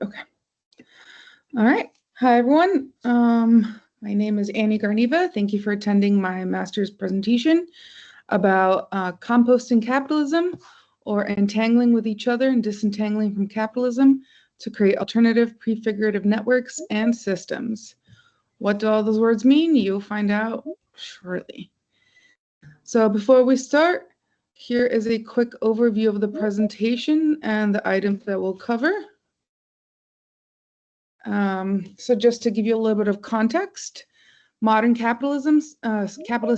Okay. All right. Hi, everyone. My name is Annie Garniva. Thank you for attending my master's presentation about composting capitalism, or entangling with each other and disentangling from capitalism to create alternative prefigurative networks and systems. What do all those words mean? You'll find out shortly. So before we start, here is a quick overview of the presentation and the items that we'll cover. So just to give you a little bit of context, modern capitalist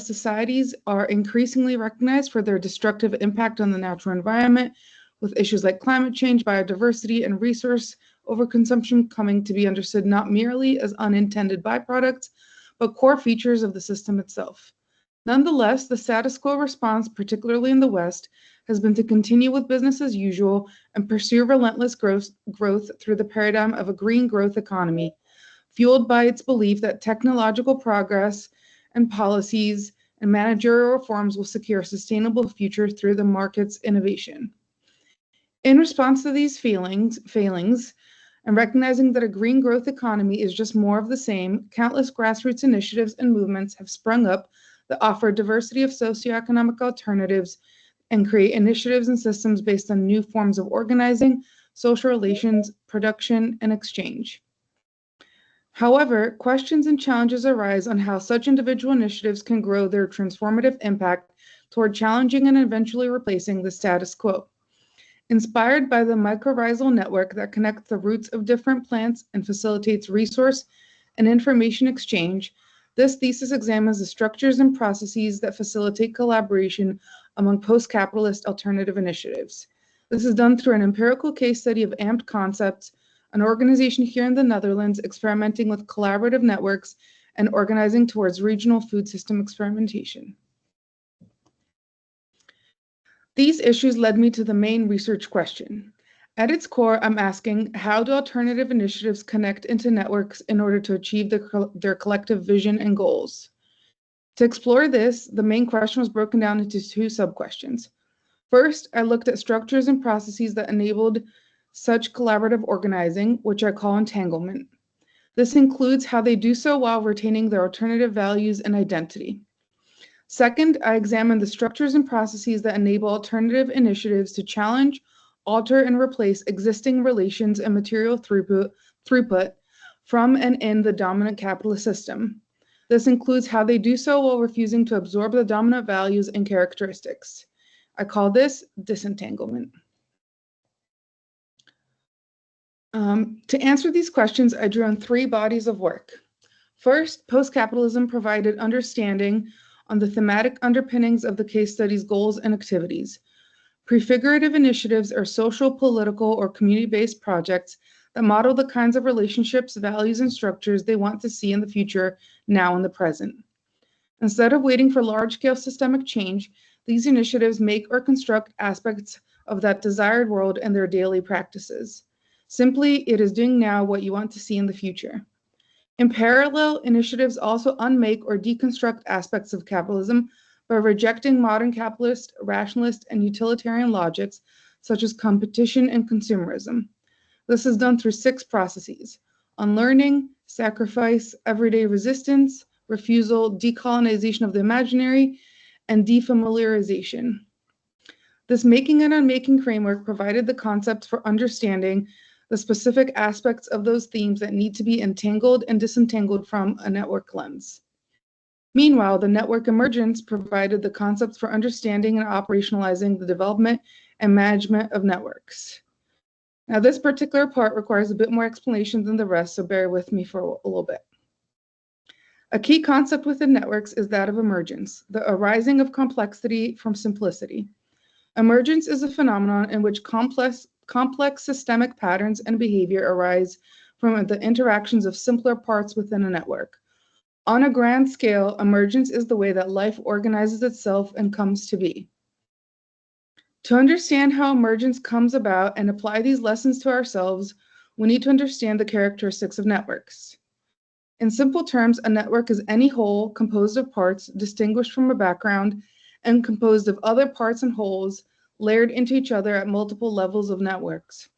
societies are increasingly recognized for their destructive impact on the natural environment, with issues like climate change, biodiversity, and resource overconsumption coming to be understood not merely as unintended byproducts, but core features of the system itself. Nonetheless, the status quo response, particularly in the West, has been to continue with business as usual and pursue relentless growth through the paradigm of a green growth economy, fueled by its belief that technological progress and policies and managerial reforms will secure a sustainable future through the market's innovation. In response to these failings, and recognizing that a green growth economy is just more of the same, countless grassroots initiatives and movements have sprung up that offer a diversity of socioeconomic alternatives and create initiatives and systems based on new forms of organizing, social relations, production, and exchange. However, questions and challenges arise on how such individual initiatives can grow their transformative impact toward challenging and eventually replacing the status quo. Inspired by the mycorrhizal network that connects the roots of different plants and facilitates resource and information exchange, this thesis examines the structures and processes that facilitate collaboration among post-capitalist alternative initiatives. This is done through an empirical case study of AMPed concepts, an organization here in the Netherlands experimenting with collaborative networks and organizing towards regional food system experimentation. These issues led me to the main research question. At its core, I'm asking, how do alternative initiatives connect into networks in order to achieve their collective vision and goals? To explore this, the main question was broken down into two sub-questions. First, I looked at structures and processes that enabled such collaborative organizing, which I call entanglement. This includes how they do so while retaining their alternative values and identity. Second, I examined the structures and processes that enable alternative initiatives to challenge, alter, and replace existing relations and material throughput from and in the dominant capitalist system. This includes how they do so while refusing to absorb the dominant values and characteristics. I call this disentanglement. To answer these questions, I drew on three bodies of work. First, post-capitalism provided understanding on the thematic underpinnings of the case study's goals and activities. Prefigurative initiatives are social, political, or community-based projects that model the kinds of relationships, values, and structures they want to see in the future, now and the present. Instead of waiting for large-scale systemic change, these initiatives make or construct aspects of that desired world in their daily practices. Simply, it is doing now what you want to see in the future. In parallel, initiatives also unmake or deconstruct aspects of capitalism by rejecting modern capitalist, rationalist, and utilitarian logics, such as competition and consumerism. This is done through 6 processes: unlearning, sacrifice, everyday resistance, refusal, decolonization of the imaginary, and defamiliarization. This making and unmaking framework provided the concepts for understanding the specific aspects of those themes that need to be entangled and disentangled from a network lens. Meanwhile, the network emergence provided the concepts for understanding and operationalizing the development and management of networks. Now, this particular part requires a bit more explanation than the rest, so bear with me for a little bit. A key concept within networks is that of emergence, the arising of complexity from simplicity. Emergence is a phenomenon in which complex systemic patterns and behavior arise from the interactions of simpler parts within a network. On a grand scale, emergence is the way that life organizes itself and comes to be. To understand how emergence comes about and apply these lessons to ourselves, we need to understand the characteristics of networks. In simple terms, a network is any whole composed of parts distinguished from a background and composed of other parts and wholes layered into each other at multiple levels of networks.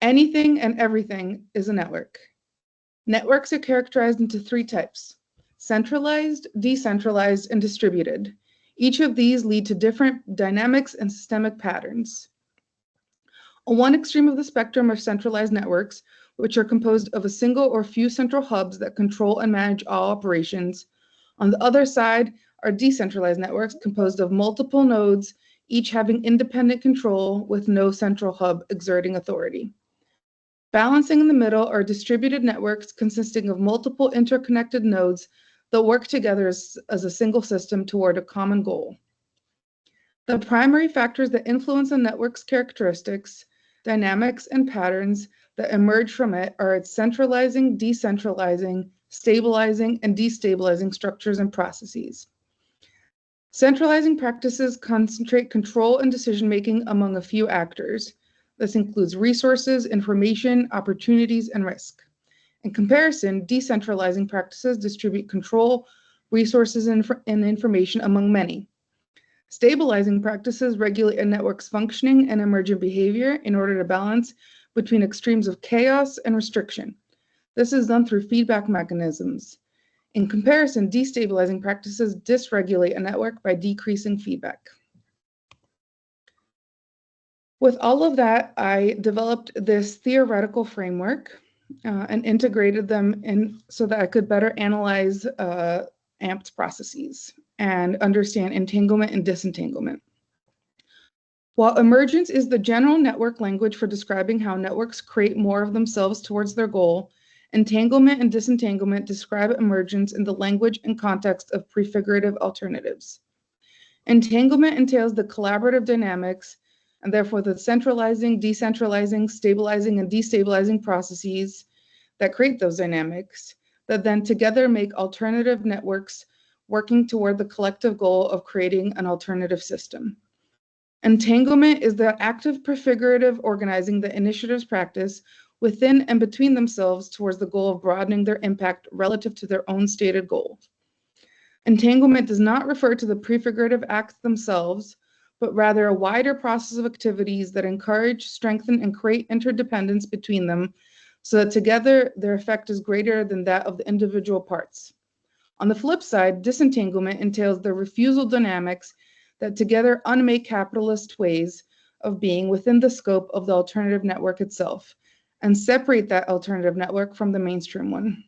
Anything and everything is a network. Networks are characterized into three types: centralized, decentralized, and distributed. Each of these lead to different dynamics and systemic patterns. On one extreme of the spectrum are centralized networks, which are composed of a single or few central hubs that control and manage all operations. On the other side are decentralized networks composed of multiple nodes, each having independent control with no central hub exerting authority. Balancing in the middle are distributed networks consisting of multiple interconnected nodes that work together as a single system toward a common goal. The primary factors that influence a network's characteristics, dynamics, and patterns that emerge from it are its centralizing, decentralizing, stabilizing, and destabilizing structures and processes. Centralizing practices concentrate control and decision-making among a few actors. This includes resources, information, opportunities, and risk. In comparison, decentralizing practices distribute control, resources, and information among many. Stabilizing practices regulate a network's functioning and emergent behavior in order to balance between extremes of chaos and restriction. This is done through feedback mechanisms. In comparison, destabilizing practices dysregulate a network by decreasing feedback. With all of that, I developed this theoretical framework and integrated them in so that I could better analyze AMP's processes and understand entanglement and disentanglement. While emergence is the general network language for describing how networks create more of themselves towards their goal, entanglement and disentanglement describe emergence in the language and context of prefigurative alternatives. Entanglement entails the collaborative dynamics, and therefore the centralizing, decentralizing, stabilizing, and destabilizing processes that create those dynamics that then together make alternative networks working toward the collective goal of creating an alternative system. Entanglement is the active prefigurative organizing that initiatives practice within and between themselves towards the goal of broadening their impact relative to their own stated goals. Entanglement does not refer to the prefigurative acts themselves, but rather a wider process of activities that encourage, strengthen, and create interdependence between them so that together their effect is greater than that of the individual parts. On the flip side, disentanglement entails the refusal dynamics that together unmake capitalist ways of being within the scope of the alternative network itself and separate that alternative network from the mainstream one.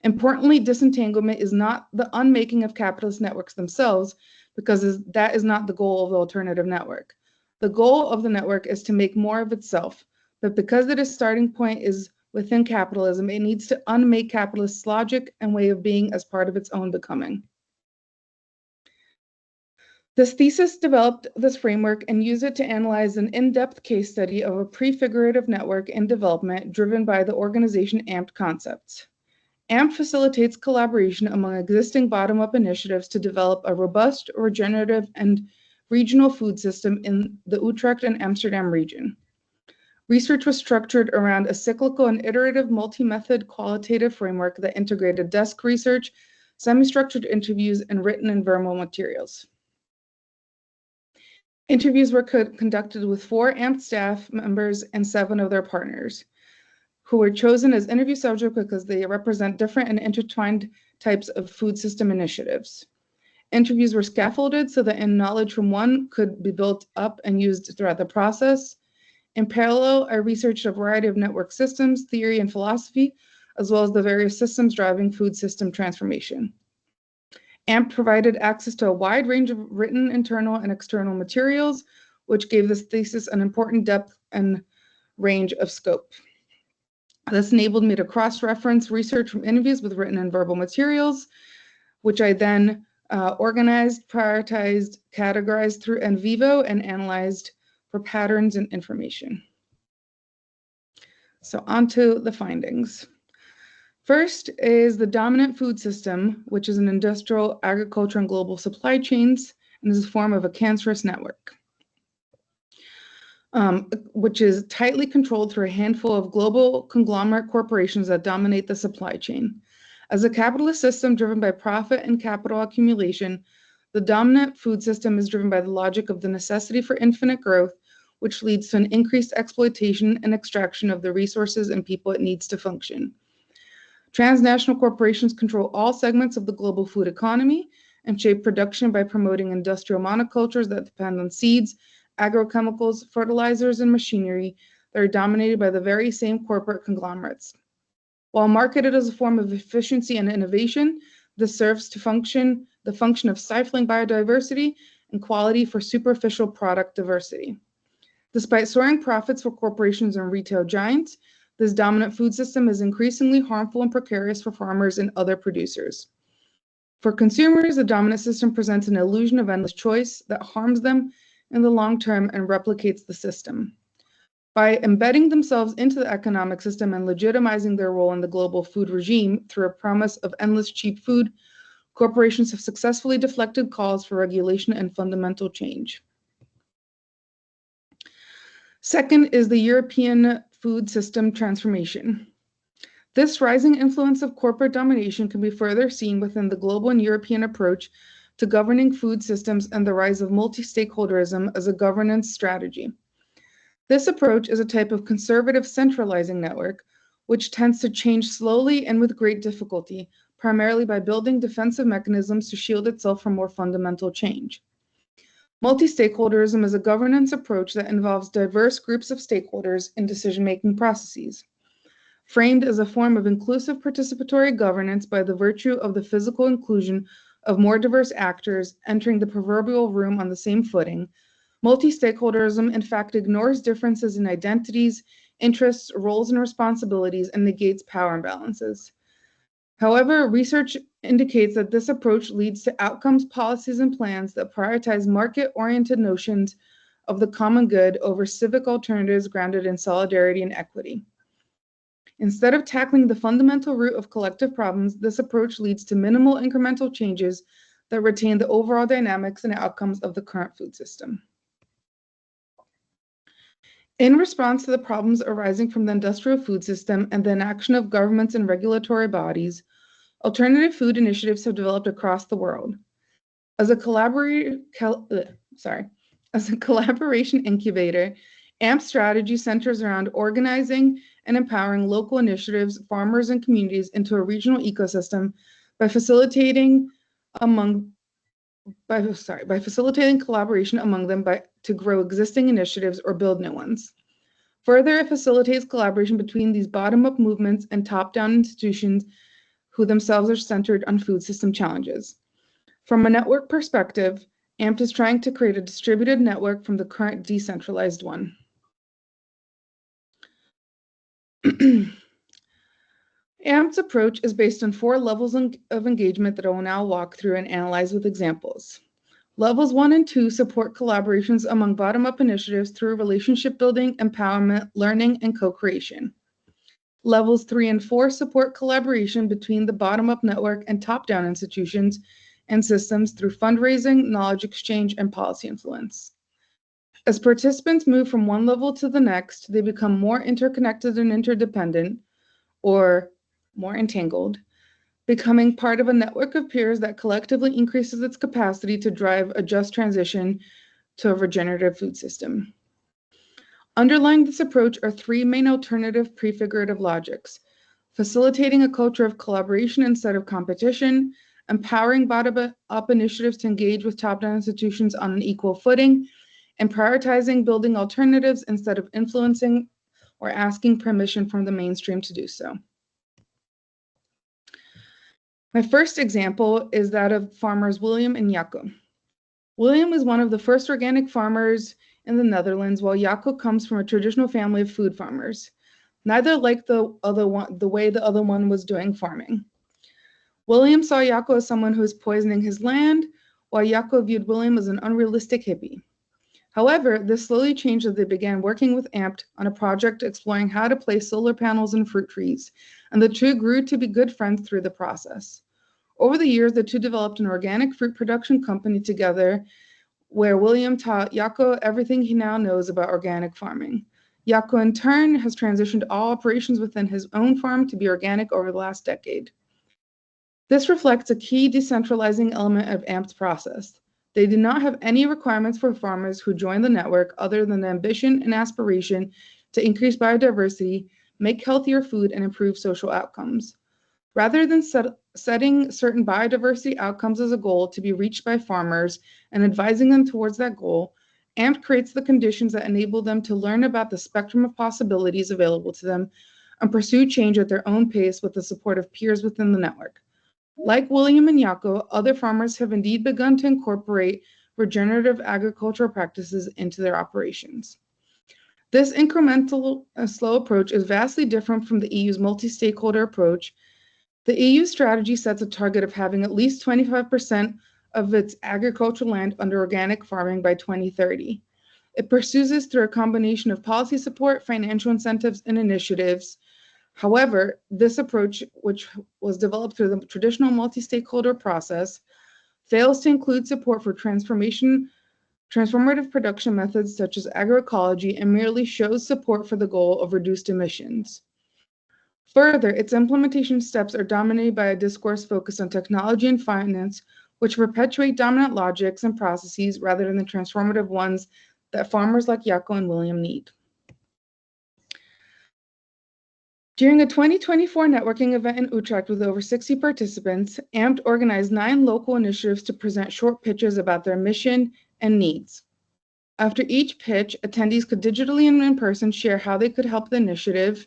Importantly, disentanglement is not the unmaking of capitalist networks themselves, because that is not the goal of the alternative network. The goal of the network is to make more of itself, but because its starting point is within capitalism, it needs to unmake capitalist logic and way of being as part of its own becoming. This thesis developed this framework and used it to analyze an in-depth case study of a prefigurative network in development driven by the organization AMP concepts. AMP facilitates collaboration among existing bottom-up initiatives to develop a robust, regenerative, and regional food system in the Utrecht and Amsterdam region. Research was structured around a cyclical and iterative multi-method qualitative framework that integrated desk research, semi-structured interviews, and written and verbal materials. Interviews were conducted with 4 AMP staff members and 7 of their partners, who were chosen as interview subjects because they represent different and intertwined types of food system initiatives. Interviews were scaffolded so that knowledge from one could be built up and used throughout the process. In parallel, I researched a variety of network systems, theory, and philosophy, as well as the various systems driving food system transformation. AMP provided access to a wide range of written internal and external materials, which gave this thesis an important depth and range of scope. This enabled me to cross-reference research from interviews with written and verbal materials, which I then organized, prioritized, categorized through NVivo, and analyzed for patterns and information. So on to the findings. First is the dominant food system, which is an industrial, agriculture, and global supply chains, and is a form of a cancerous network, which is tightly controlled through a handful of global conglomerate corporations that dominate the supply chain. As a capitalist system driven by profit and capital accumulation, the dominant food system is driven by the logic of the necessity for infinite growth, which leads to an increased exploitation and extraction of the resources and people it needs to function. Transnational corporations control all segments of the global food economy and shape production by promoting industrial monocultures that depend on seeds, agrochemicals, fertilizers, and machinery that are dominated by the very same corporate conglomerates. While marketed as a form of efficiency and innovation, this serves to the function of stifling biodiversity and quality for superficial product diversity. Despite soaring profits for corporations and retail giants, this dominant food system is increasingly harmful and precarious for farmers and other producers. For consumers, the dominant system presents an illusion of endless choice that harms them in the long term and replicates the system. By embedding themselves into the economic system and legitimizing their role in the global food regime through a promise of endless cheap food, corporations have successfully deflected calls for regulation and fundamental change. Second is the European food system transformation. This rising influence of corporate domination can be further seen within the global and European approach to governing food systems and the rise of multi-stakeholderism as a governance strategy. This approach is a type of conservative centralizing network, which tends to change slowly and with great difficulty, primarily by building defensive mechanisms to shield itself from more fundamental change. Multi-stakeholderism is a governance approach that involves diverse groups of stakeholders in decision-making processes. Framed as a form of inclusive participatory governance by the virtue of the physical inclusion of more diverse actors entering the proverbial room on the same footing, multi-stakeholderism in fact ignores differences in identities, interests, roles, and responsibilities and negates power imbalances. However, research indicates that this approach leads to outcomes, policies, and plans that prioritize market-oriented notions of the common good over civic alternatives grounded in solidarity and equity. Instead of tackling the fundamental root of collective problems, this approach leads to minimal incremental changes that retain the overall dynamics and outcomes of the current food system. In response to the problems arising from the industrial food system and the inaction of governments and regulatory bodies, alternative food initiatives have developed across the world. As a collaboration incubator, AMP's strategy centers around organizing and empowering local initiatives, farmers, and communities into a regional ecosystem by facilitating collaboration among them to grow existing initiatives or build new ones. Further, it facilitates collaboration between these bottom-up movements and top-down institutions who themselves are centered on food system challenges. From a network perspective, AMP is trying to create a distributed network from the current decentralized one. AMP's approach is based on 4 levels of engagement that I will now walk through and analyze with examples. Levels 1 and 2 support collaborations among bottom-up initiatives through relationship building, empowerment, learning, and co-creation. Levels 3 and 4 support collaboration between the bottom-up network and top-down institutions and systems through fundraising, knowledge exchange, and policy influence. As participants move from one level to the next, they become more interconnected and interdependent, or more entangled, becoming part of a network of peers that collectively increases its capacity to drive a just transition to a regenerative food system. Underlying this approach are 3 main alternative prefigurative logics: facilitating a culture of collaboration instead of competition, empowering bottom-up initiatives to engage with top-down institutions on an equal footing, and prioritizing building alternatives instead of influencing or asking permission from the mainstream to do so. My first example is that of farmers William and Jacco. William is one of the first organic farmers in the Netherlands, while Jacco comes from a traditional family of food farmers. Neither liked the way the other one was doing farming. William saw Jacco as someone who was poisoning his land, while Jacco viewed William as an unrealistic hippie. However, this slowly changed as they began working with AMP on a project exploring how to place solar panels in fruit trees, and the two grew to be good friends through the process. Over the years, the two developed an organic fruit production company together, where William taught Jacco everything he now knows about organic farming. Jacco, in turn, has transitioned all operations within his own farm to be organic over the last decade. This reflects a key decentralizing element of AMP's process, They do not have any requirements for farmers who join the network other than the ambition and aspiration to increase biodiversity, make healthier food, and improve social outcomes. Rather than setting certain biodiversity outcomes as a goal to be reached by farmers and advising them towards that goal, AMP creates the conditions that enable them to learn about the spectrum of possibilities available to them and pursue change at their own pace with the support of peers within the network. Like William and Jaco, other farmers have indeed begun to incorporate regenerative agricultural practices into their operations. This incremental, slow approach is vastly different from the EU's multi-stakeholder approach. The EU strategy sets a target of having at least 25% of its agricultural land under organic farming by 2030. It pursues this through a combination of policy support, financial incentives, and initiatives. However, this approach, which was developed through the traditional multi-stakeholder process, fails to include support for transformative production methods such as agroecology and merely shows support for the goal of reduced emissions. Further, its implementation steps are dominated by a discourse focused on technology and finance, which perpetuate dominant logics and processes rather than the transformative ones that farmers like Jaco and William need. During a 2024 networking event in Utrecht with over 60 participants, AMP organized 9 local initiatives to present short pitches about their mission and needs. After each pitch, attendees could digitally and in person share how they could help the initiative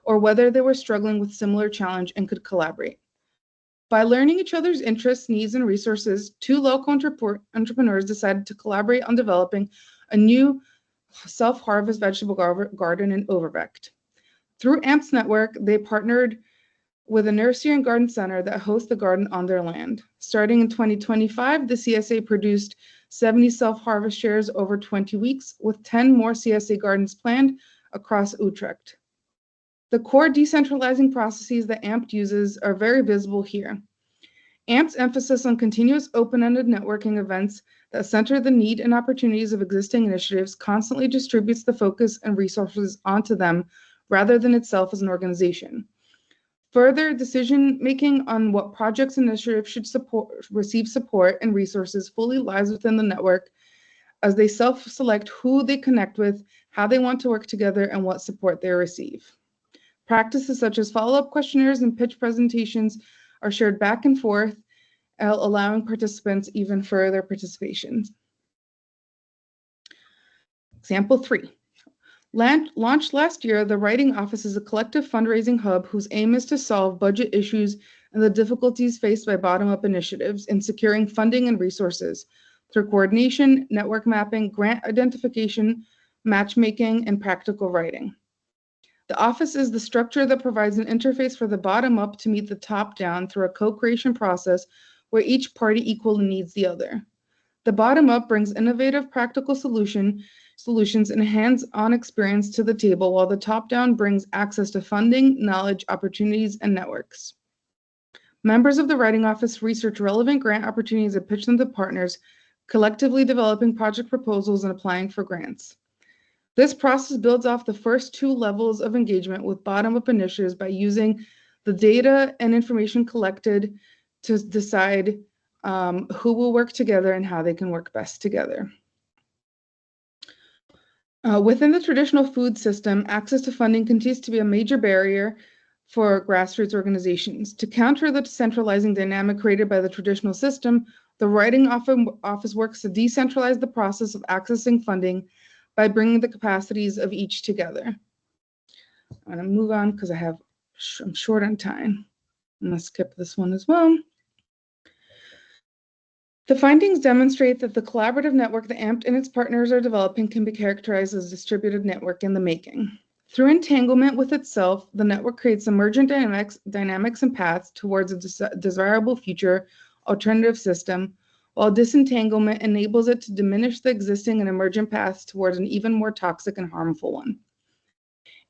or whether they were struggling with similar challenge and could collaborate. By learning each other's interests, needs, and resources, 2 local entrepreneurs decided to collaborate on developing a new self-harvest vegetable garden in Overvecht. Through AMP's network, they partnered with a nursery and garden center that hosts the garden on their land. Starting in 2025, the CSA produced 70 self-harvest shares over 20 weeks, with 10 more CSA gardens planned across Utrecht. The core decentralizing processes that AMP uses are very visible here. AMP's emphasis on continuous open-ended networking events that center the need and opportunities of existing initiatives constantly distributes the focus and resources onto them rather than itself as an organization. Further, decision-making on what projects and initiatives should receive support and resources fully lies within the network as they self-select who they connect with, how they want to work together, and what support they receive. Practices such as follow-up questionnaires and pitch presentations are shared back and forth, allowing participants even further participation. Example 3. Launched last year, the Writing Office is a collective fundraising hub whose aim is to solve budget issues and the difficulties faced by bottom-up initiatives in securing funding and resources through coordination, network mapping, grant identification, matchmaking, and practical writing. The office is the structure that provides an interface for the bottom-up to meet the top-down through a co-creation process where each party equally needs the other. The bottom-up brings innovative practical solutions and hands-on experience to the table, while the top-down brings access to funding, knowledge, opportunities, and networks. Members of the Writing Office research relevant grant opportunities and pitch them to partners, collectively developing project proposals and applying for grants. This process builds off the first 2 levels of engagement with bottom-up initiatives by using the data and information collected to decide who will work together and how they can work best together. Within the traditional food system, access to funding continues to be a major barrier for grassroots organizations. To counter the centralizing dynamic created by the traditional system, the Writing Office works to decentralize the process of accessing funding by bringing the capacities of each together. I'm going to move on because I'm short on time. I'm going to skip this one as well. The findings demonstrate that the collaborative network that AMP and its partners are developing can be characterized as a distributed network in the making. Through entanglement with itself, the network creates emergent dynamics and paths towards a desirable future alternative system, while disentanglement enables it to diminish the existing and emergent paths towards an even more toxic and harmful one.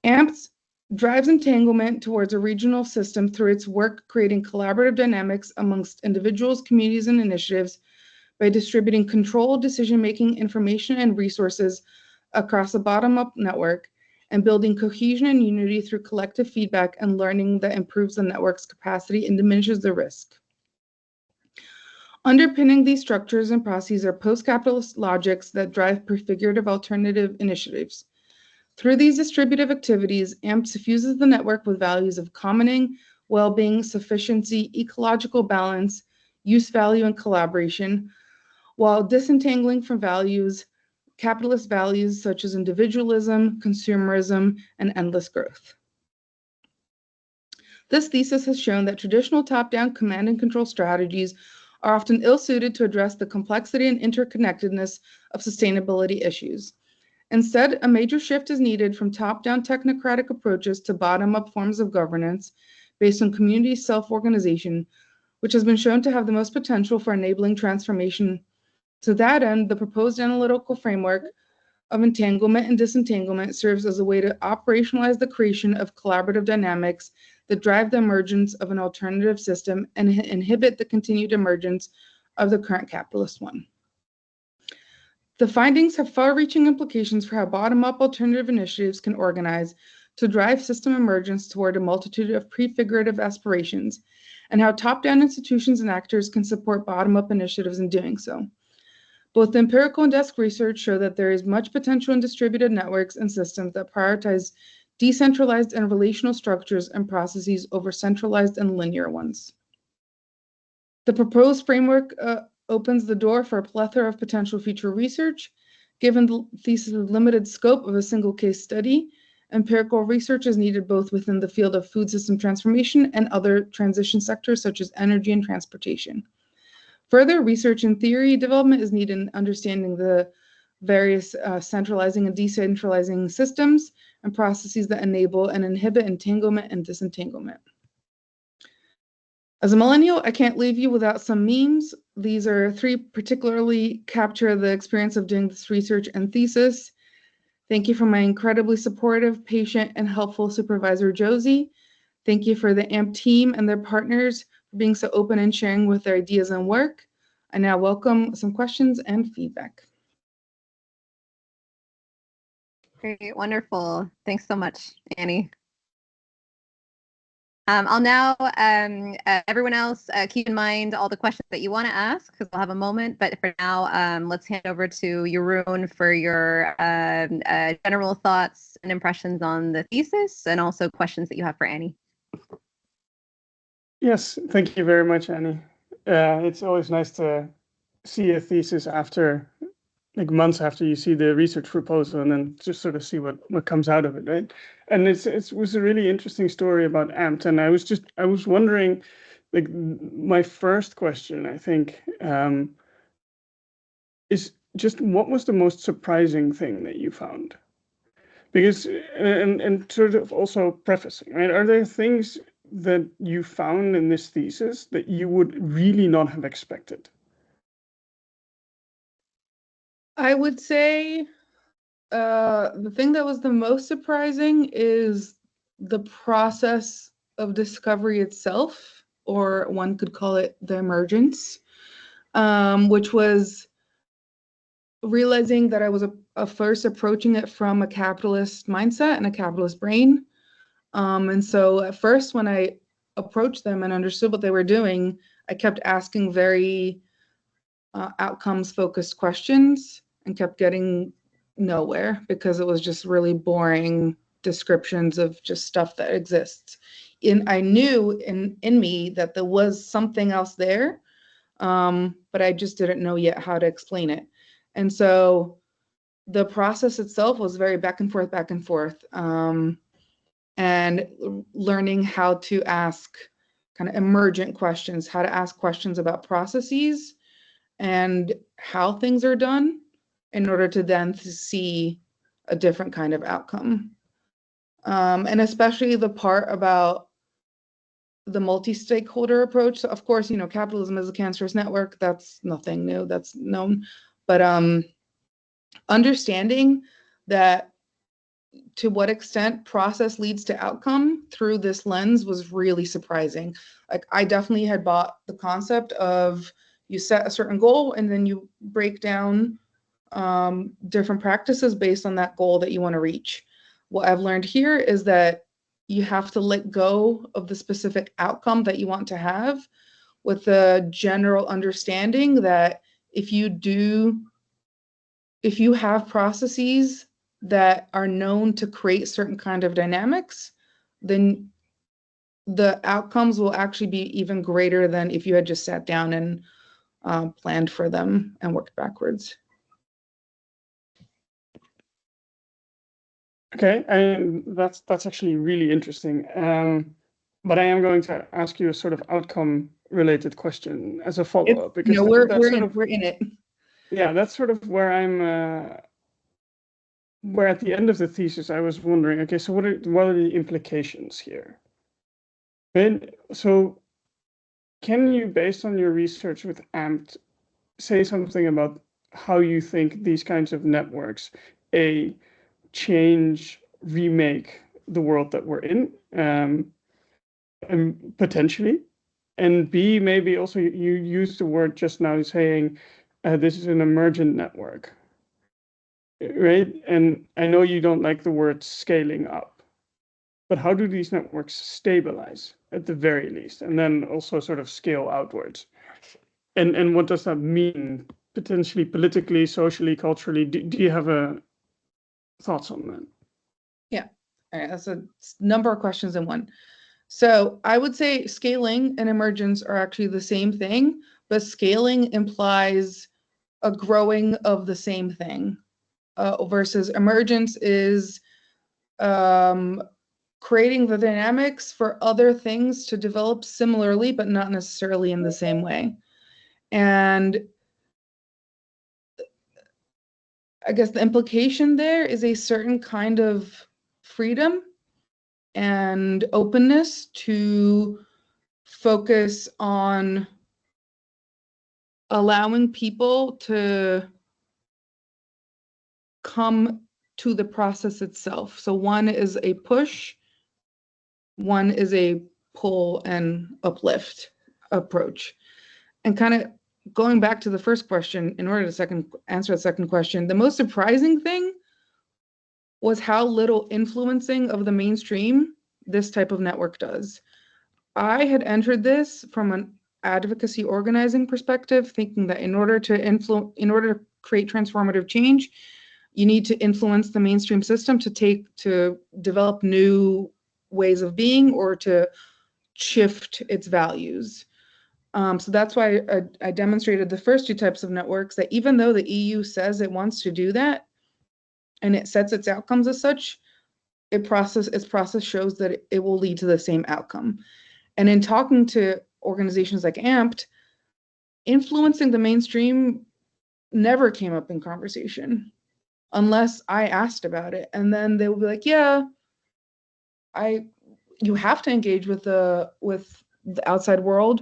AMP drives entanglement towards a regional system through its work creating collaborative dynamics amongst individuals, communities, and initiatives by distributing controlled decision-making information and resources across a bottom-up network and building cohesion and unity through collective feedback and learning that improves the network's capacity and diminishes the risk. Underpinning these structures and processes are post-capitalist logics that drive prefigurative alternative initiatives. Through these distributive activities, AMP suffuses the network with values of commoning, well-being, sufficiency, ecological balance, use value, and collaboration, while disentangling from values, capitalist values such as individualism, consumerism, and endless growth. This thesis has shown that traditional top-down command and control strategies are often ill-suited to address the complexity and interconnectedness of sustainability issues. Instead, a major shift is needed from top-down technocratic approaches to bottom-up forms of governance based on community self-organization, which has been shown to have the most potential for enabling transformation. To that end, the proposed analytical framework of entanglement and disentanglement serves as a way to operationalize the creation of collaborative dynamics that drive the emergence of an alternative system and inhibit the continued emergence of the current capitalist one. The findings have far-reaching implications for how bottom-up alternative initiatives can organize to drive system emergence toward a multitude of prefigurative aspirations, and how top-down institutions and actors can support bottom-up initiatives in doing so. Both the empirical and desk research show that there is much potential in distributed networks and systems that prioritize decentralized and relational structures and processes over centralized and linear ones. The proposed framework opens the door for a plethora of potential future research. Given the thesis' limited scope of a single case study, empirical research is needed both within the field of food system transformation and other transition sectors such as energy and transportation. Further research and theory development is needed in understanding the various centralizing and decentralizing systems and processes that enable and inhibit entanglement and disentanglement. As a millennial, I can't leave you without some memes. These are three particularly capture the experience of doing this research and thesis. Thank you for my incredibly supportive, patient, and helpful supervisor, Josie. Thank you for the AMP team and their partners for being so open and sharing with their ideas and work. I now welcome some questions and feedback. Great, wonderful. Thanks so much, Annie. I'll now, everyone else, keep in mind all the questions that you want to ask, because we'll have a moment. But for now, let's hand over to Jeroen for your general thoughts and impressions on the thesis, and also questions that you have for Annie. Yes, thank you very much, Annie. It's always nice to see a thesis after, like months after you see the research proposal, and then just sort of see what comes out of it, right? And it was a really interesting story about AMP, and I was wondering, like, my first question, I think, is just what was the most surprising thing that you found? Because, and sort of also prefacing, right? Are there things that you found in this thesis that you would really not have expected? I would say the thing that was the most surprising is the process of discovery itself, or one could call it the emergence, which was realizing that I was first approaching it from a capitalist mindset and a capitalist brain. And so at first, when I approached them and understood what they were doing, I kept asking very outcomes-focused questions and kept getting nowhere, because it was just really boring descriptions of just stuff that exists. And I knew in me that there was something else there, but I just didn't know yet how to explain it. And so the process itself was very back and forth, and learning how to ask kind of emergent questions, how to ask questions about processes and how things are done in order to then see a different kind of outcome. And especially the part about the multi-stakeholder approach. So of course, capitalism is a cancerous network. That's nothing new, that's known. But understanding that to what extent process leads to outcome through this lens was really surprising. Like, I definitely had bought the concept of you set a certain goal and then you break down different practices based on that goal that you want to reach. What I've learned here is that you have to let go of the specific outcome that you want to have with the general understanding that if you have processes that are known to create certain kind of dynamics, then the outcomes will actually be even greater than if you had just sat down and planned for them and worked backwards. Okay, that's actually really interesting. But I am going to ask you a sort of outcome-related question as a follow-up, because we're in it. Yeah, that's sort of where where at the end of the thesis I was wondering, okay, so what are the implications here? And so can you, based on your research with AMPT, say something about how you think these kinds of networks, A, change, remake the world that we're in, and potentially, and B, maybe also you used the word just now saying this is an emergent network, right? And I know you don't like the word scaling up, but how do these networks stabilize at the very least, and then also sort of scale outwards? And what does that mean potentially politically, socially, culturally? Do you have thoughts on that? Yeah, all right, that's a number of questions in one. So I would say scaling and emergence are actually the same thing, but scaling implies a growing of the same thing, versus emergence is creating the dynamics for other things to develop similarly, but not necessarily in the same way. And I guess the implication there is a certain kind of freedom and openness to focus on allowing people to come to the process itself. So one is a push, one is a pull and uplift approach. And kind of going back to the first question, in order to answer the second question, the most surprising thing was how little influencing of the mainstream this type of network does. I had entered this from an advocacy organizing perspective, thinking that in order to create transformative change, you need to influence the mainstream system to develop new ways of being or to shift its values. So that's why I demonstrated the first two types of networks, that even though the EU says it wants to do that and it sets its outcomes as such, its process shows that it will lead to the same outcome. And in talking to organizations like AMPT, influencing the mainstream never came up in conversation unless I asked about it. And then they will be like, yeah, you have to engage with the outside world,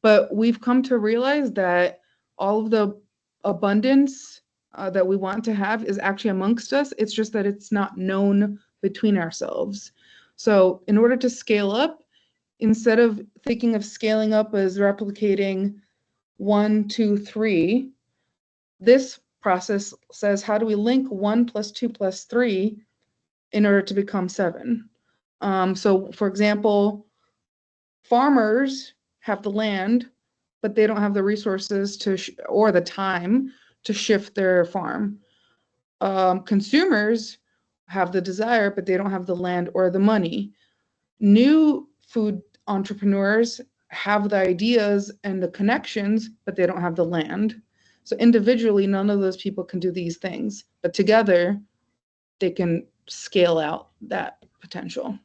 but we've come to realize that all of the abundance that we want to have is actually amongst us. It's just that it's not known between ourselves. So in order to scale up, instead of thinking of scaling up as replicating 1, 2, 3, this process says, how do we link 1 + 2 + 3 in order to become 7? So for example, farmers have the land, but they don't have the resources or the time to shift their farm. Consumers have the desire, but they don't have the land or the money. New food entrepreneurs have the ideas and the connections, but they don't have the land. So individually, none of those people can do these things, but together they can scale out that potential.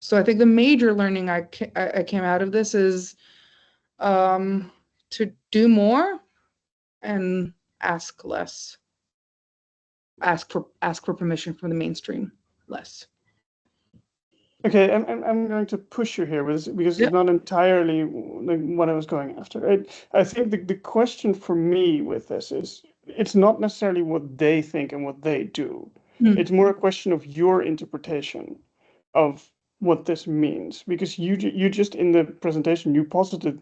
So I think the major learning I came out of this is to do more and ask less. Ask for permission from the mainstream less. Okay, I'm going to push you here because it's not entirely like what I was going after. I think the question for me with this is, it's not necessarily what they think and what they do. It's more a question of your interpretation of what this means, because you just in the presentation you posited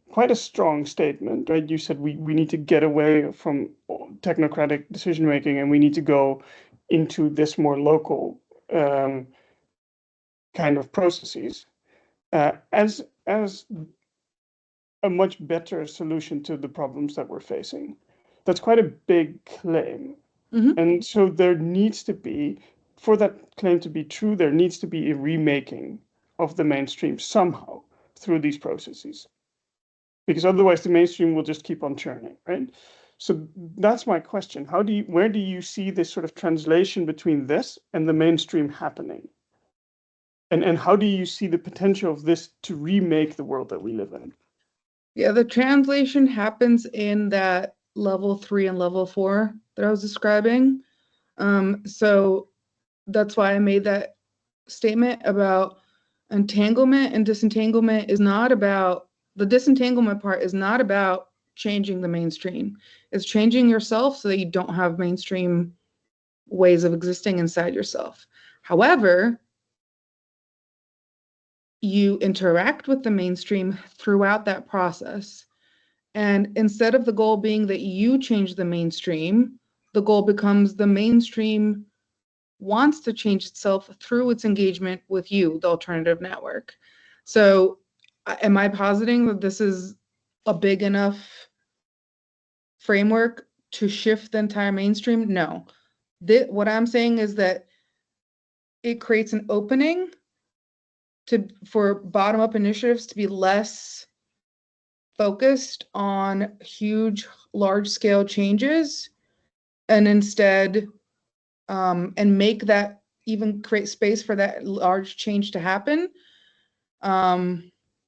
quite a strong statement, right? You said we need to get away from technocratic decision making and we need to go into this more local kind of processes. As a much better solution to the problems that we're facing. That's quite a big claim. Mhm. And so there needs to be, for that claim to be true, there needs to be a remaking of the mainstream somehow through these processes. Because otherwise the mainstream will just keep on churning, right? So that's my question. Where do you see this sort of translation between this and the mainstream happening? And how do you see the potential of this to remake the world that we live in? Yeah, the translation happens in that level 3 and level 4 that I was describing. So that's why I made that statement about entanglement and disentanglement is not about, the disentanglement part is not about changing the mainstream. It's changing yourself so that you don't have mainstream ways of existing inside yourself. However, you interact with the mainstream throughout that process. And instead of the goal being that you change the mainstream, the goal becomes the mainstream wants to change itself through its engagement with you, the alternative network. So am I positing that this is a big enough framework to shift the entire mainstream? No. What I'm saying is that it creates an opening for bottom-up initiatives to be less focused on huge, large-scale changes, and instead, and make that, even create space for that large change to happen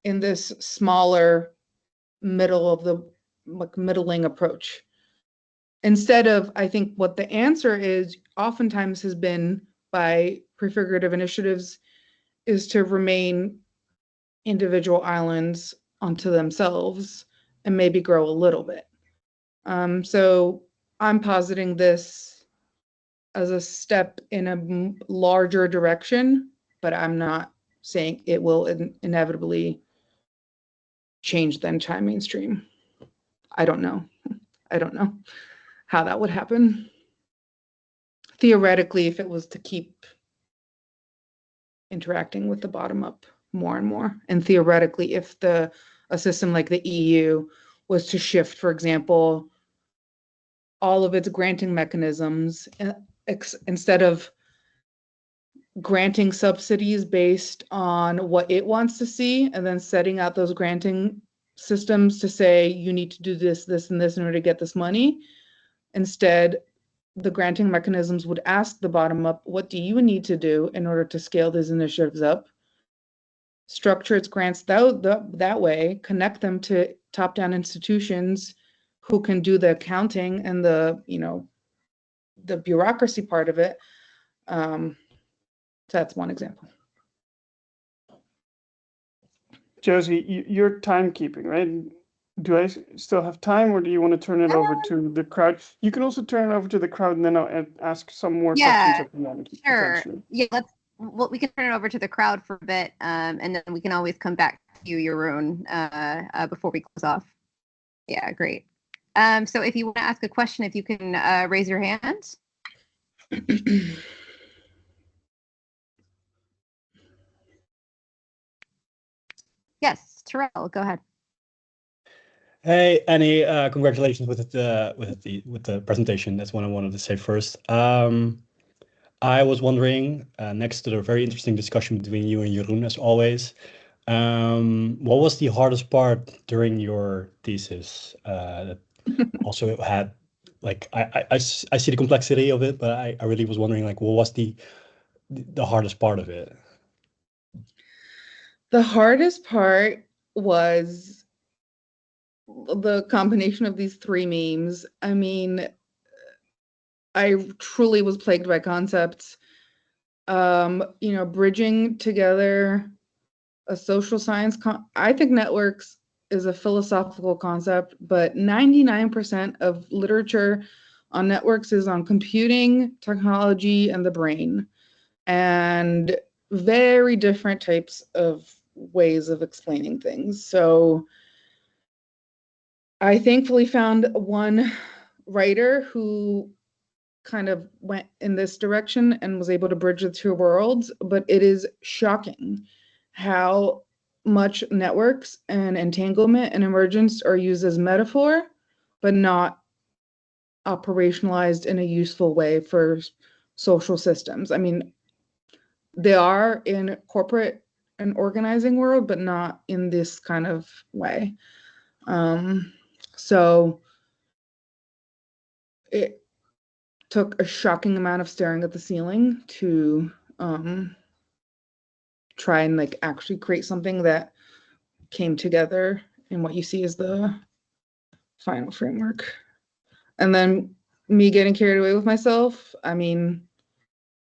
in this smaller middle of the middling approach. Instead of, I think what the answer is oftentimes has been by prefigurative initiatives is to remain individual islands onto themselves and maybe grow a little bit. So I'm positing this as a step in a larger direction, but I'm not saying it will inevitably change the entire mainstream. I don't know. I don't know how that would happen. Theoretically, if it was to keep interacting with the bottom up more and more, and theoretically, if a system like the EU was to shift, for example, all of its granting mechanisms, instead of granting subsidies based on what it wants to see, and then setting out those granting systems to say, you need to do this, this, and this in order to get this money. Instead, the granting mechanisms would ask the bottom up, what do you need to do in order to scale these initiatives up? Structure its grants that way, connect them to top-down institutions who can do the accounting and the bureaucracy part of it. So that's one example. Josie, you're timekeeping, right? Do I still have time, or do you want to turn it over to the crowd? You can also turn it over to the crowd, and then I'll ask some more questions at the end. Sure. Yeah, we can turn it over to the crowd for a bit, and then we can always come back to you, Jeroen, before we close off. Yeah, great. So if you want to ask a question, if you can raise your hand. Yes, Terrell, go ahead. Hey, Annie, congratulations with the presentation. That's what I wanted to say first. I was wondering, next to the very interesting discussion between you and Jeroen, as always, what was the hardest part during your thesis? That also had, like, I see the complexity of it, but I really was wondering, like, what was the hardest part of it? The hardest part was the combination of these three memes. I mean, I truly was plagued by concepts. Bridging together a social science, I think networks is a philosophical concept, but 99% of literature on networks is on computing, technology, and the brain, and very different types of ways of explaining things. So I thankfully found one writer who kind of went in this direction and was able to bridge the two worlds, but it is shocking how much networks and entanglement and emergence are used as metaphor, but not operationalized in a useful way for social systems. I mean, they are in corporate and organizing world, but not in this kind of way. So it took a shocking amount of staring at the ceiling to try and like actually create something that came together in what you see as the final framework. And then me getting carried away with myself, I mean,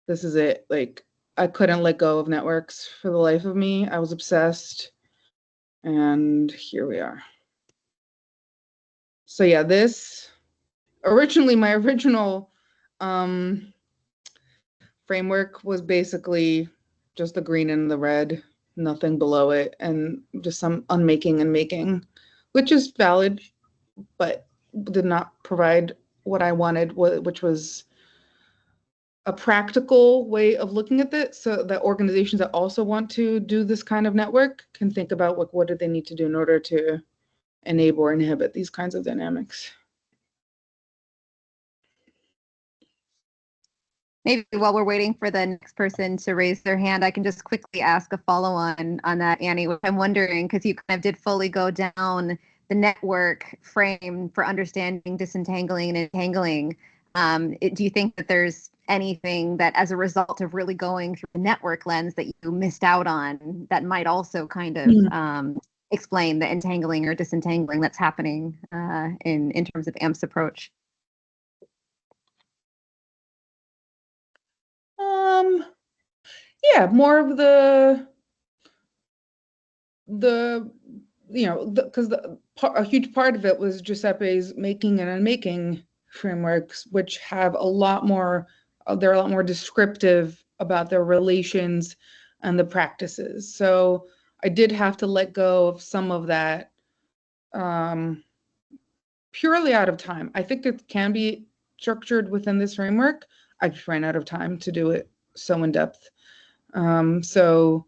this is it. Like, I couldn't let go of networks for the life of me. I was obsessed, and here we are. So yeah, this originally, my original framework was basically just the green and the red, nothing below it, and just some unmaking and making, which is valid, but did not provide what I wanted, which was a practical way of looking at it, so that organizations that also want to do this kind of network can think about what do they need to do in order to enable or inhibit these kinds of dynamics. Maybe while we're waiting for the next person to raise their hand, I can just quickly ask a follow-on on that, Annie. Which I'm wondering, because you kind of did fully go down the network frame for understanding disentangling and entangling. Do you think that there's anything that, as a result of really going through the network lens, that you missed out on that might also kind of explain the entangling or disentangling that's happening in terms of AMP's approach? Yeah, more of the because a huge part of it was Giuseppe's making and unmaking frameworks, which have a lot more, they're a lot more descriptive about their relations and the practices. So I did have to let go of some of that purely out of time. I think it can be structured within this framework. I just ran out of time to do it so in depth. So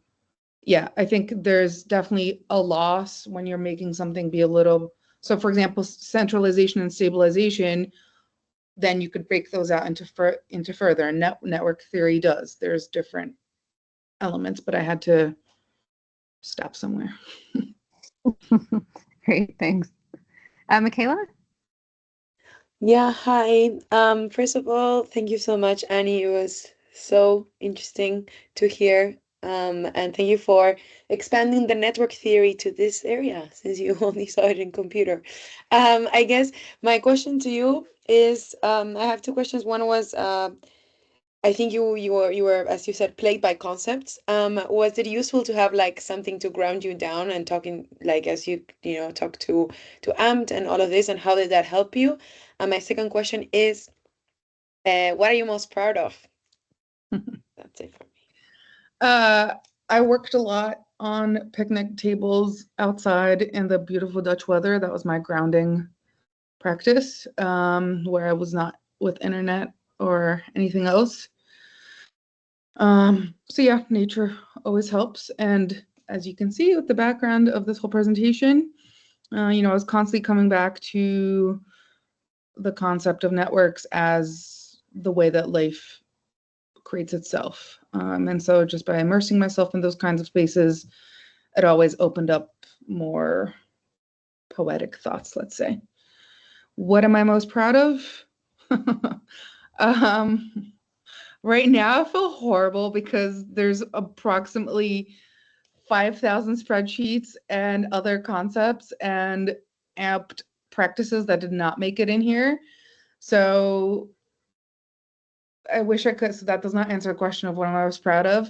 yeah, I think there's definitely a loss when you're making something be a little, so for example, centralization and stabilization, then you could break those out into further, and network theory does. There's different elements, but I had to stop somewhere. Great, thanks. Michaela? Yeah, hi. First of all, thank you so much, Annie. It was so interesting to hear. And thank you for expanding the network theory to this area, since you only saw it in computer. I guess my question to you is, I have two questions. One was, I think you were, as you said, plagued by concepts. Was it useful to have like something to ground you down and talking like as you talk to AMP and all of this, and how did that help you? And my second question is, what are you most proud of? That's it for me. I worked a lot on picnic tables outside in the beautiful Dutch weather. That was my grounding practice, where I was not with internet or anything else. So yeah, nature always helps. And as you can see with the background of this whole presentation, I was constantly coming back to the concept of networks as the way that life creates itself. And so just by immersing myself in those kinds of spaces, it always opened up more poetic thoughts, let's say. What am I most proud of? Right now, I feel horrible because there's approximately 5,000 spreadsheets and other concepts and amped practices that did not make it in here. So I wish I could, so that does not answer the question of what I was proud of.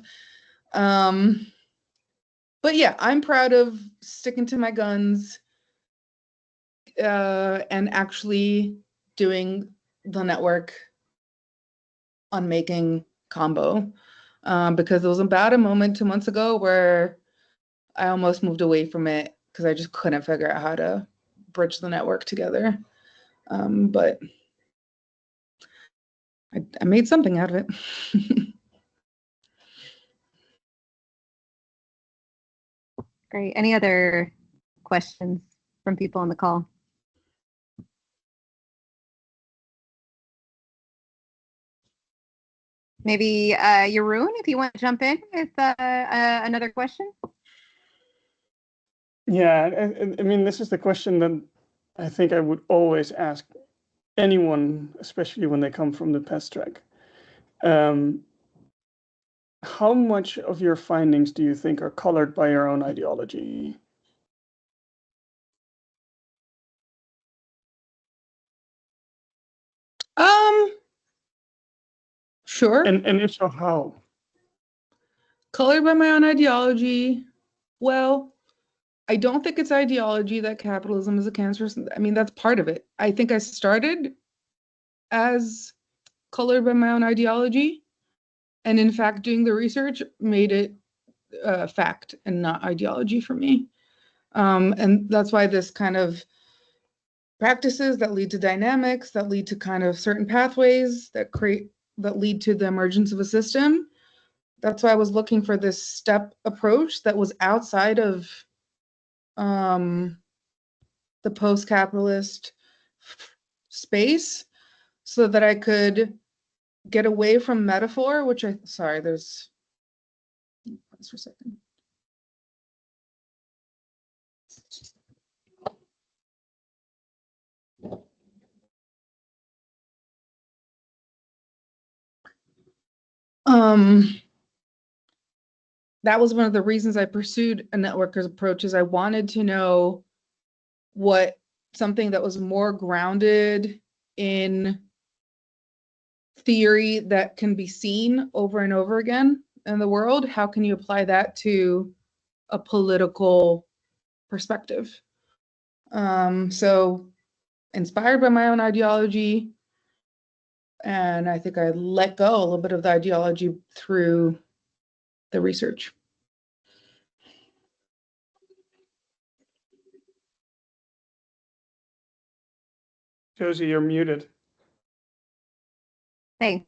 But yeah, I'm proud of sticking to my guns and actually doing the network unmaking combo, because there was about a moment 2 months ago where I almost moved away from it because I just couldn't figure out how to bridge the network together. But I made something out of it. Great. Any other questions from people on the call? Maybe Jeroen, if you want to jump in with another question. Yeah, I mean, this is the question that I think I would always ask anyone, especially when they come from the past track. How much of your findings do you think are colored by your own ideology? Sure. And if so, how? Colored by my own ideology. Well, I don't think it's ideology that capitalism is a cancerous. I mean, that's part of it. I think I started as colored by my own ideology, and in fact, doing the research made it fact and not ideology for me. And that's why this kind of practices that lead to dynamics, that lead to kind of certain pathways that lead to the emergence of a system. That's why I was looking for this step approach that was outside of the post-capitalist space, so that I could get away from metaphor, which there's pause for a second. That was one of the reasons I pursued a networker's approach, is I wanted to know what something that was more grounded in theory that can be seen over and over again in the world. How can you apply that to a political perspective? So inspired by my own ideology, and I think I let go a little bit of the ideology through the research. Josie, you're muted. Thanks.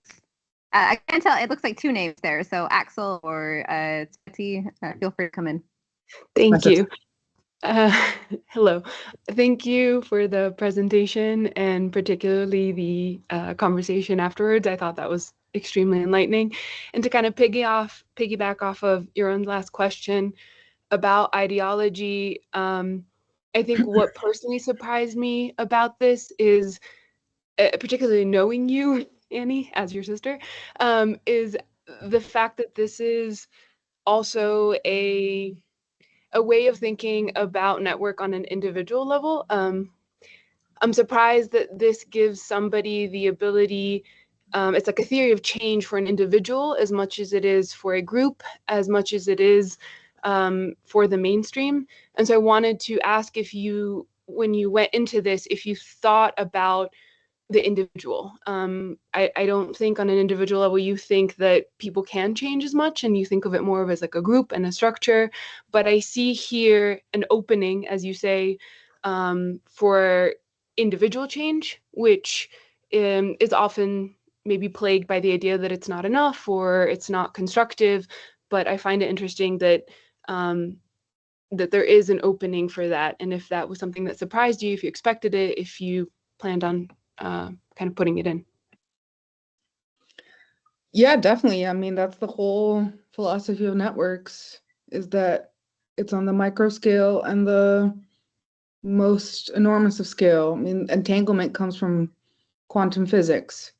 I can't tell. It looks like two names there. So Axel or Tati, feel free to come in. Thank you. Hello. Thank you for the presentation and particularly the conversation afterwards. I thought that was extremely enlightening. And to kind of piggyback off of your own last question about ideology, I think what personally surprised me about this is, particularly knowing you, Annie, as your sister, is the fact that this is also a way of thinking about network on an individual level. I'm surprised that this gives somebody the ability, it's like a theory of change for an individual as much as it is for a group, as much as it is for the mainstream. And so I wanted to ask if you, when you went into this, if you thought about the individual. I don't think on an individual level you think that people can change as much, and you think of it more of as like a group and a structure. But I see here an opening, as you say, for individual change, which is often maybe plagued by the idea that it's not enough or it's not constructive. But I find it interesting that that there is an opening for that. And if that was something that surprised you, if you expected it, if you planned on kind of putting it in. Yeah, definitely. I mean, that's the whole philosophy of networks, is that it's on the micro scale and the most enormous of scale. I mean, entanglement comes from quantum physics,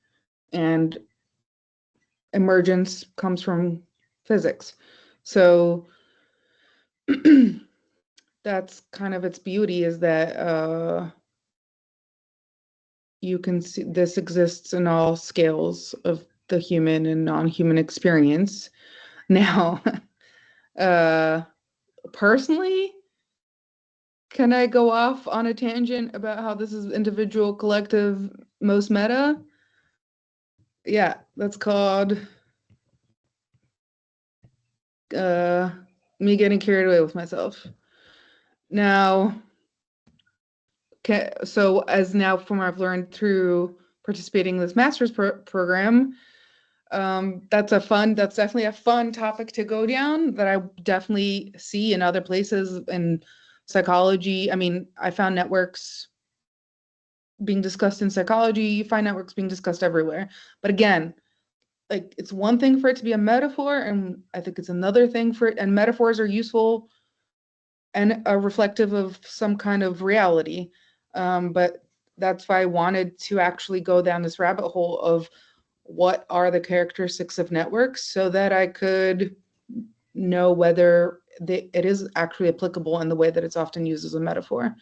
and emergence comes from physics. So that's kind of its beauty, is that you can see this exists in all scales of the human and non-human experience. Now, personally, can I go off on a tangent about how this is individual, collective, most meta? Yeah, that's called me getting carried away with myself. Now, so as now from what I've learned through participating in this master's program, That's definitely a fun topic to go down that I definitely see in other places in psychology. I mean, I found networks being discussed in psychology, you find networks being discussed everywhere. But again, like it's one thing for it to be a metaphor, and I think it's another thing for it, and metaphors are useful and are reflective of some kind of reality. But that's why I wanted to actually go down this rabbit hole of what are the characteristics of networks so that I could know whether it is actually applicable in the way that it's often used as a metaphor.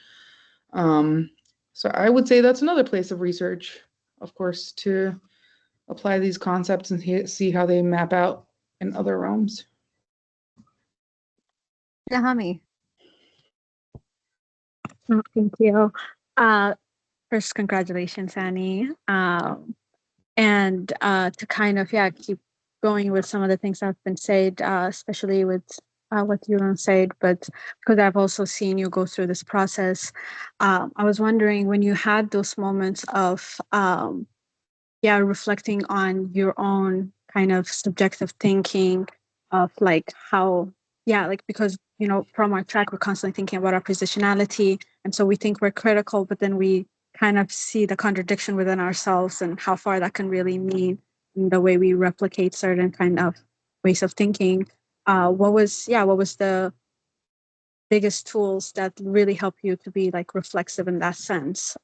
So I would say that's another place of research, of course, to apply these concepts and see how they map out in other realms. Nahami. Thank you. First, congratulations, Annie. And to kind of, keep going with some of the things that have been said, especially with what Jeroen said, but because I've also seen you go through this process, I was wondering when you had those moments of, reflecting on your own kind of subjective thinking of like how, because, from our track, we're constantly thinking about our positionality. And so we think we're critical, but then we kind of see the contradiction within ourselves and how far that can really mean in the way we replicate certain kind of ways of thinking. What was the biggest tools that really help you to be like reflexive in that sense?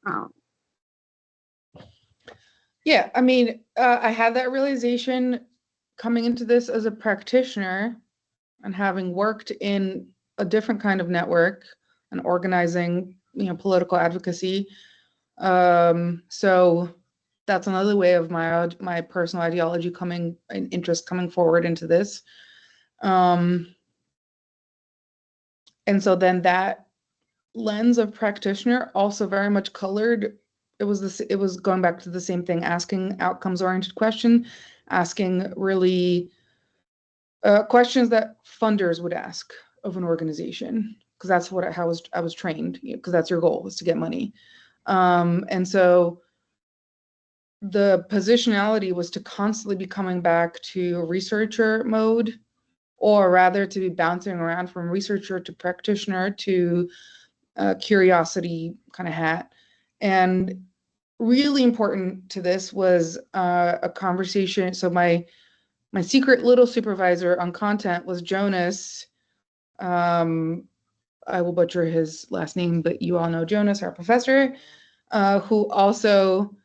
Yeah, I mean, I had that realization coming into this as a practitioner and having worked in a different kind of network and organizing, political advocacy. So that's another way of my personal ideology and interest coming forward into this. And so then that lens of practitioner also very much colored. It was going back to the same thing, asking outcomes-oriented question, asking really questions that funders would ask of an organization, because that's how I was trained, because that's your goal, is to get money. And so the positionality was to constantly be coming back to researcher mode, or rather to be bouncing around from researcher to practitioner to curiosity kind of hat. And really important to this was a conversation. So my secret little supervisor on content was Jonas. I will butcher his last name, but you all know Jonas, our professor, who also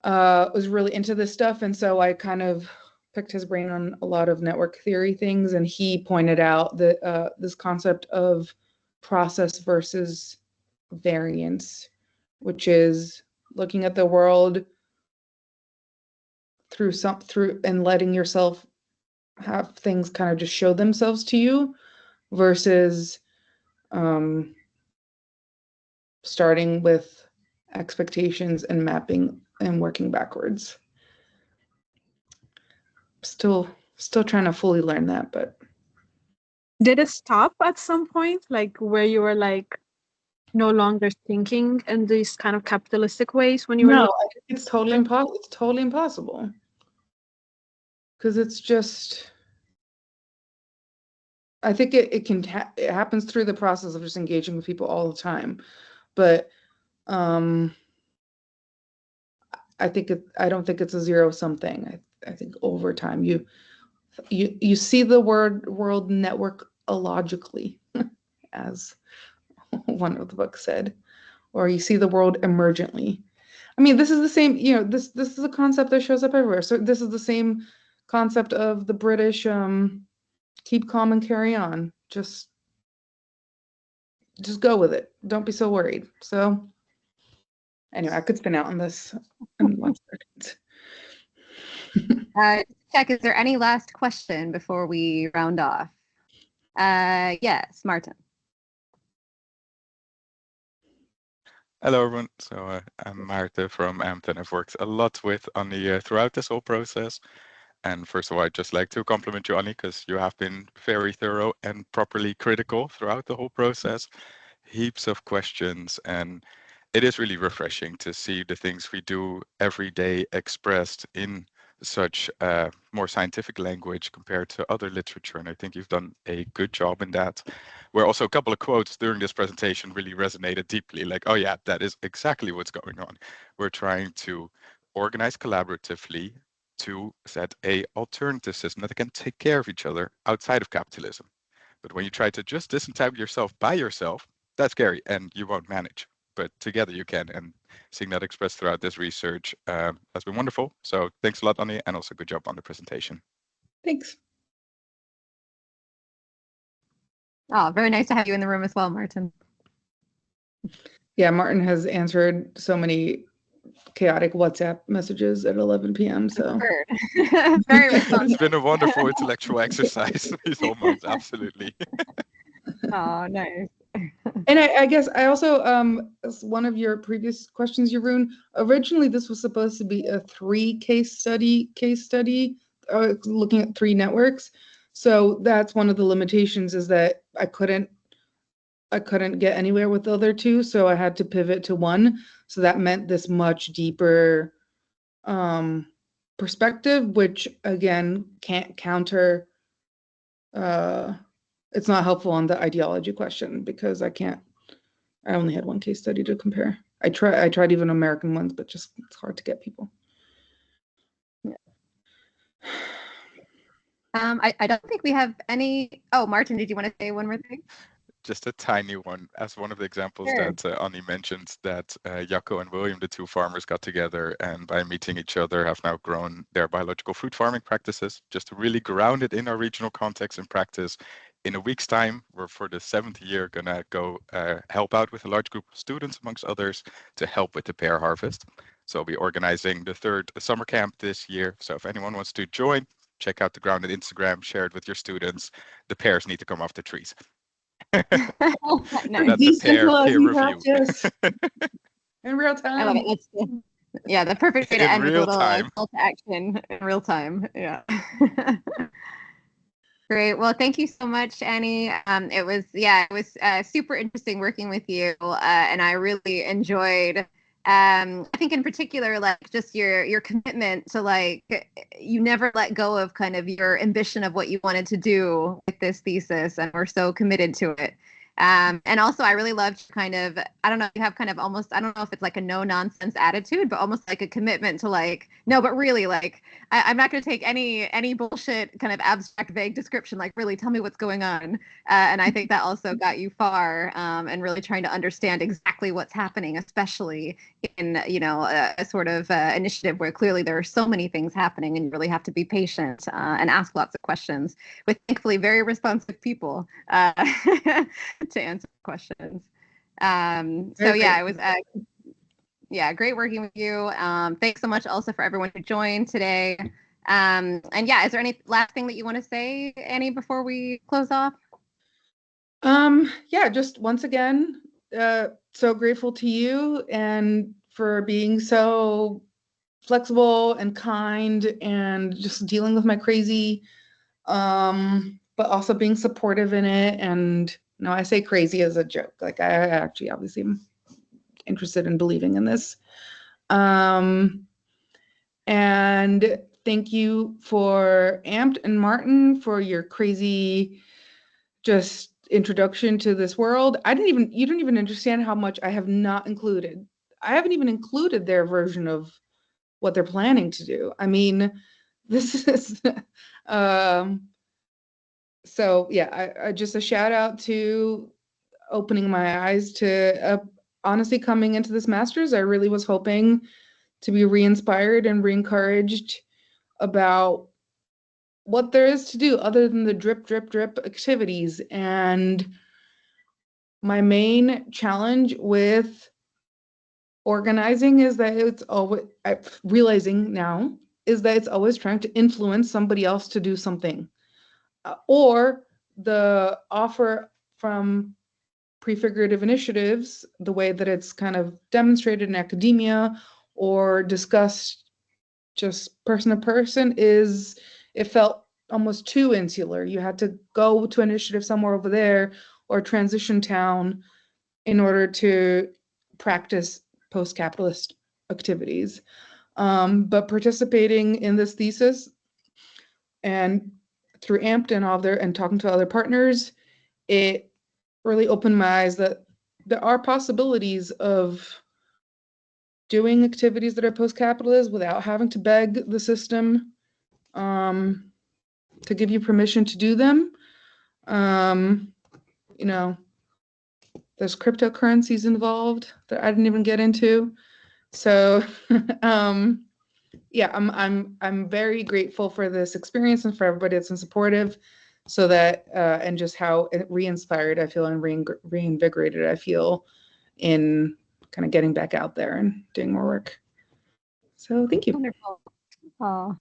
was really into this stuff. And so I kind of picked his brain on a lot of network theory things. And he pointed out that this concept of process versus variance, which is looking at the world through and letting yourself have things kind of just show themselves to you versus starting with expectations and mapping and working backwards. Still trying to fully learn that, but Did it stop at some point, like where you were like no longer thinking in these kind of capitalistic ways when you were? No, I think it's totally impossible. It's totally impossible because it's just. I think it happens through the process of just engaging with people all the time, but I don't think it's a zero-sum thing. I think over time you see the world network illogically, as one of the books said, or you see the world emergently. I mean, this is the same, this is a concept that shows up everywhere. So this is the same concept of the British keep calm and carry on. Just go with it. Don't be so worried. So anyway, I could spin out on this in 1 second. Check, is there any last question before we round off? Yes, Martin. Hello, everyone. So I'm Maarten from Amsterdam. I've worked a lot with Annie throughout this whole process. And first of all, I'd just like to compliment you, Annie, because you have been very thorough and properly critical throughout the whole process. Heaps of questions, and it is really refreshing to see the things we do every day expressed in such more scientific language compared to other literature. And I think you've done a good job in that. Where also a couple of quotes during this presentation really resonated deeply. Like, oh yeah, that is exactly what's going on. We're trying to organize collaboratively to set a alternative system that can take care of each other outside of capitalism. But when you try to just disentangle yourself by yourself, that's scary and you won't manage. But together you can. And seeing that expressed throughout this research has been wonderful. So thanks a lot, Annie, and also good job on the presentation. Thanks. Oh, very nice to have you in the room as well, Martin. Yeah, Martin has answered so many chaotic WhatsApp messages at 11 p.m. So very responsive. It's been a wonderful intellectual exercise these whole months, absolutely. Oh, nice. And I guess I also, as one of your previous questions, Jeroen, originally this was supposed to be a 3 case study, looking at 3 networks. So that's one of the limitations, is that I couldn't get anywhere with the other 2, so I had to pivot to 1. So that meant this much deeper perspective, which again can't counter. It's not helpful on the ideology question, because I only had 1 case study to compare. I tried even American ones, but just it's hard to get people. I don't think we have any. Oh, Martin, did you want to say one more thing? Just a tiny one, as one of the examples Sure. that Annie mentioned, that Jacco and William, the 2 farmers, got together and by meeting each other have now grown their biological food farming practices, just to really ground it in our regional context and practice. In a week's time, we're for the 7th year gonna go help out with a large group of students, amongst others, to help with the pear harvest. So I'll be organizing the 3rd summer camp this year. So if anyone wants to join, check out the Grounded Instagram, share it with your students. The pears need to come off the trees. Nice. That's a peer review. In real I love time. it. Yeah, the perfect way to In end with a real little time. call to action in real time. Yeah. Great. Well, thank you so much, Annie. It was super interesting working with you, and I really enjoyed. I think in particular, like just your commitment to, like, you never let go of kind of your ambition of what you wanted to do with this thesis, and we're so committed to it. And also, I really loved kind of, I don't know, you have kind of almost, I don't know if it's like a no nonsense attitude, but almost like a commitment to, like, no, but really, like, I'm not going to take any bullshit kind of abstract, vague description. Like, really tell me what's going on. And I think that also got you far, and really trying to understand exactly what's happening, especially in, you know, a sort of initiative where clearly there are so many things happening, and you really have to be patient and ask lots of questions with thankfully very responsive people to answer questions. So yeah, it was great working with you. Thanks so much also for everyone who joined today. And yeah, is there any last thing that you want to say, Annie, before we close off? Yeah, just once again, so grateful to you and for being so flexible and kind and just dealing with my crazy, but also being supportive in it. And no, I say crazy as a joke. Like, I actually obviously am interested in believing in this. And thank you for Amped and Martin for your crazy just introduction to this world. You don't even understand how much I have not included. I haven't even included their version of what they're planning to do. I mean, this is so yeah, I just a shout out to opening my eyes to honestly coming into this master's. I really was hoping to be re-inspired and re-encouraged about what there is to do other than the drip, drip, drip activities. And my main challenge with organizing is that it's always, realizing now, is that it's always trying to influence somebody else to do something. Or the offer from prefigurative initiatives, the way that it's kind of demonstrated in academia or discussed just person to person, is it felt almost too insular. You had to go to an initiative somewhere over there or transition town in order to practice post-capitalist activities. But participating in this thesis and through AMPT and and talking to other partners, it really opened my eyes that there are possibilities of doing activities that are post-capitalist without having to beg the system to give you permission to do them. You know, there's cryptocurrencies involved that I didn't even get into. So yeah, I'm very grateful for this experience and for everybody that's been supportive, so that and just how re-inspired I feel and reinvigorated I feel in kind of getting back out there and doing more work. So thank you. Wonderful. Oh,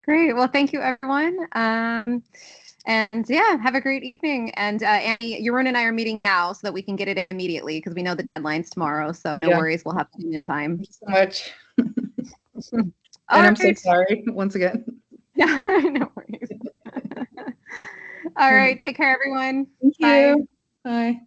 great. Well, thank you, everyone. And yeah, have a great evening. And Annie, Jeroen and I are meeting now so that we can get it immediately because we know the deadline's tomorrow. So no worries, we'll have plenty of time. Thank you so much. And All I'm so right. sorry once again. Yeah, no worries. All right, take care, everyone. Thank Bye. you. Bye.